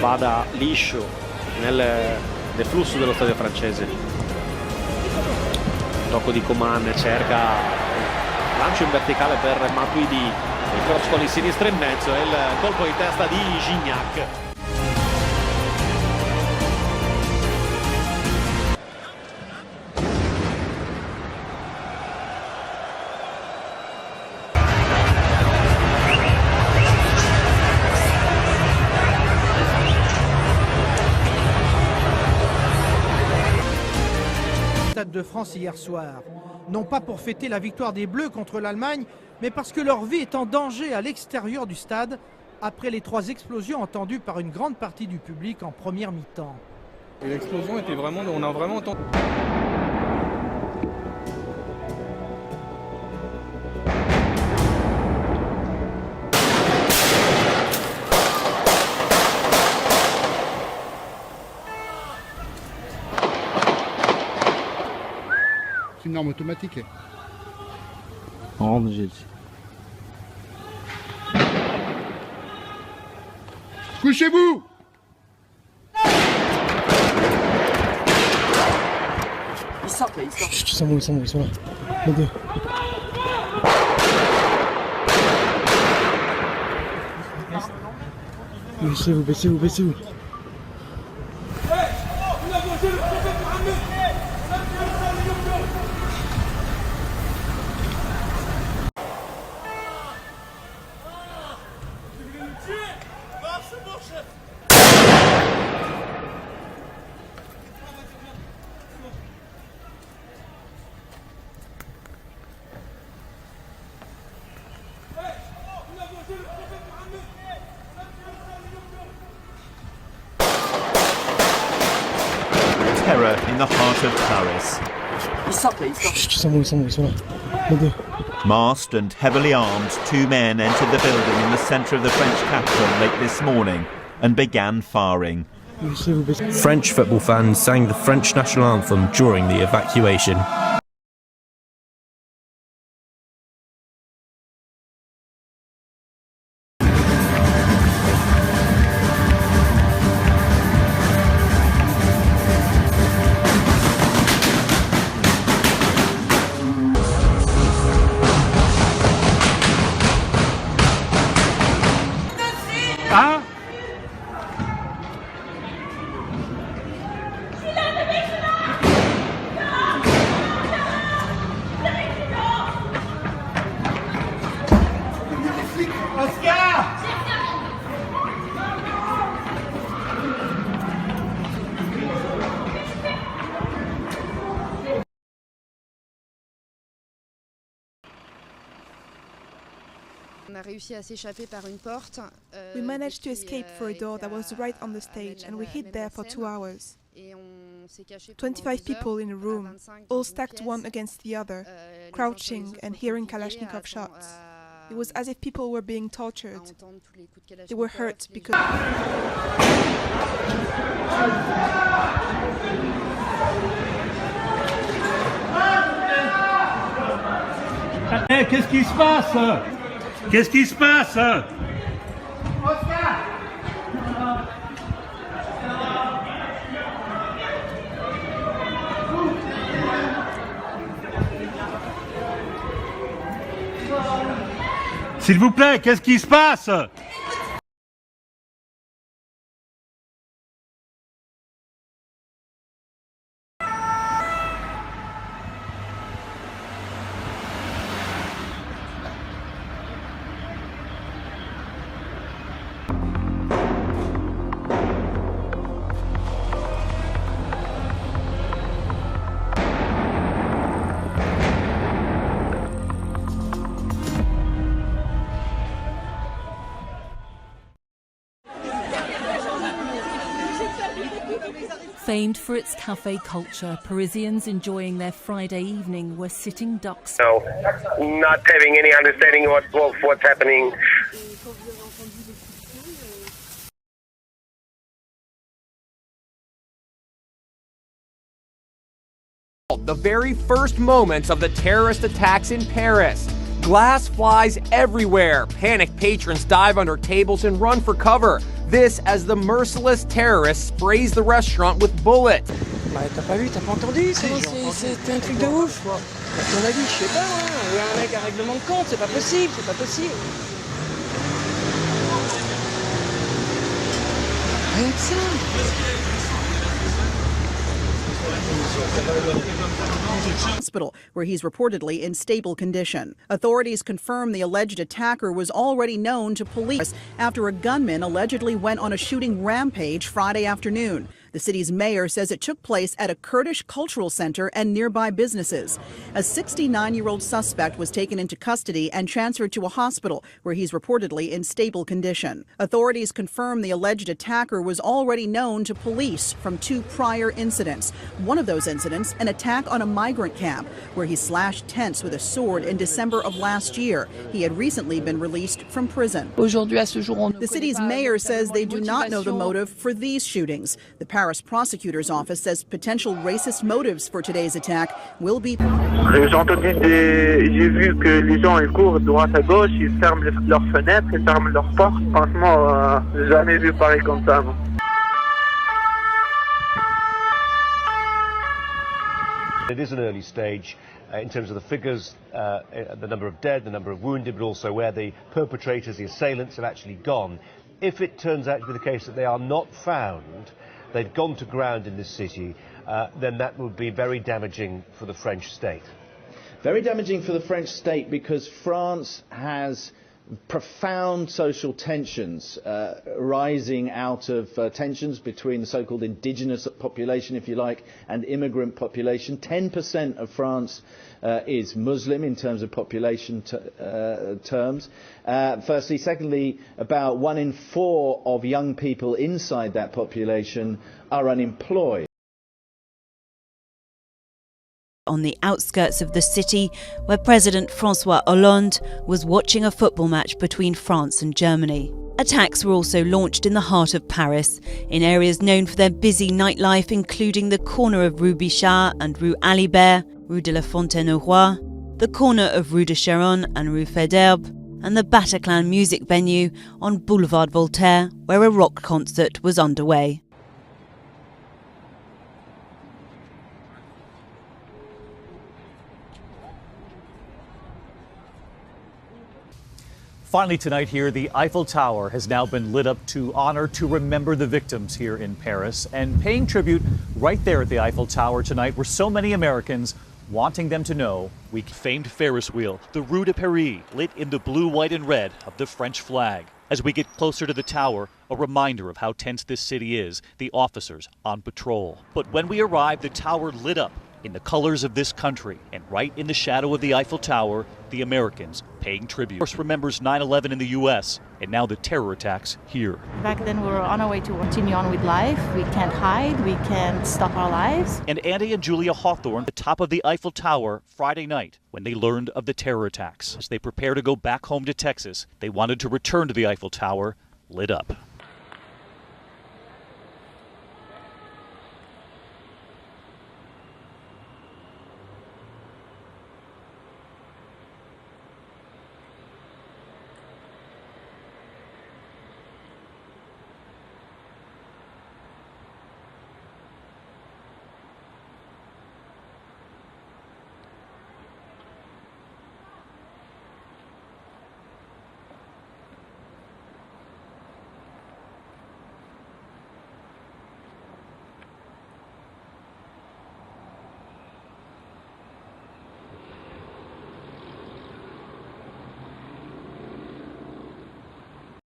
vada liscio nel flusso dello stadio francese. Tocco di Coman, cerca lancio in verticale per Matuidi, il cross con il sinistro in mezzo e il colpo di testa di Gignac. Stade de France hier soir, non pas pour fêter la victoire des Bleus contre l'Allemagne, mais parce que leur vie est en danger à l'extérieur du stade après les 3 explosions entendues par une grande partie du public en première mi-temps. L'explosion était vraiment, on a vraiment entendu. C'est une arme automatique. Couchez-vous! Ils sortent là, ils sortent. Chut, ils sont là. Les deux. Baissez-vous. Terror in the heart of Paris. Ils sortent là, ils sortent. Chut, ils sont là. Les deux. Masked and heavily armed, 2 men entered the building in the centre of the French capital late this morning and began firing. French football fans sang the French national anthem during the evacuation. Ah! On a réussi à s'échapper par une porte. We managed to escape through a door that was right on the stage and we hid there for 2 hours. 25 people in a room, all stacked one against the other, crouching and hearing Kalashnikov shots. It was as if people were being tortured. They were hurt because... Hey, qu'est-ce qui se passe? Qu'est-ce qui se passe? S'il vous plaît, qu'est-ce qui se passe? Famed for its cafe culture, Parisians enjoying their Friday evening were sitting ducks. No, not having any understanding of what's happening. The very first moments of the terrorist attacks in Paris. Glass flies everywhere. Panicked patrons dive under tables and run for cover. This as the merciless terrorist sprays the restaurant with bullets. T'as pas vu, t'as pas entendu? C'est un truc de ouf. À mon avis, je sais pas, un mec à règlement de compte, c'est pas possible, c'est pas possible. Rien que ça. Hospital, where he's reportedly in stable condition. Authorities confirm the alleged attacker was already known to police after a gunman allegedly went on a shooting rampage Friday afternoon. The city's mayor says it took place at a Kurdish cultural center and nearby businesses. A 69-year-old suspect was taken into custody and transferred to a hospital where he's reportedly in stable condition. Authorities confirm the alleged attacker was already known to police from 2 prior incidents. One of those incidents, an attack on a migrant camp where he slashed tents with a sword in December of last year. He had recently been released from prison. The city's mayor says they do not know the motive for these shootings. The Paris prosecutor's office says potential racist motives for today's attack will be... J'ai vu que les gens ils courent de droite à gauche, ils ferment leurs fenêtres, ils ferment leurs portes. Franchement, j'ai jamais vu pareil comme ça. It is an early stage in terms of the figures, the number of dead, the number of wounded, but also where the perpetrators, the assailants, have actually gone. If it turns out to be the case that they are not found, they've gone to ground in this city, then that would be very damaging for the French state. Very damaging for the French state because France has profound social tensions rising out of tensions between the so-called indigenous population, if you like, and immigrant population. 10% of France is Muslim in terms of population terms. Firstly. Secondly, about 1 in 4 of young people inside that population are unemployed. On the outskirts of the city, where President François Hollande was watching a football match between France and Germany. Attacks were also launched in the heart of Paris, in areas known for their busy nightlife, including the corner of Rue Bichat and Rue Alibert, Rue de la Fontaine-au-Roi, the corner of Rue de Charonne and Rue Faidherbe, and the Bataclan music venue on Boulevard Voltaire, where a rock concert was underway. Finally tonight here, the Eiffel Tower has now been lit up to remember the victims here in Paris. And paying tribute right there at the Eiffel Tower tonight were so many Americans wanting them to know we famed Ferris wheel, the Rue de Paris, lit in the blue, white, and red of the French flag. As we get closer to the tower, a reminder of how tense this city is, the officers on patrol. But when we arrived, the tower lit up in the colors of this country, and right in the shadow of the Eiffel Tower, the Americans paying tribute. Of course, remembers 9/11 in the U.S., and now the terror attacks here. Back then we were on our way to continue on with life. We can't hide, we can't stop our lives. And Andy and Julia Hawthorne at the top of the Eiffel Tower Friday night when they learned of the terror attacks. As they prepare to go back home to Texas, they wanted to return to the Eiffel Tower lit up.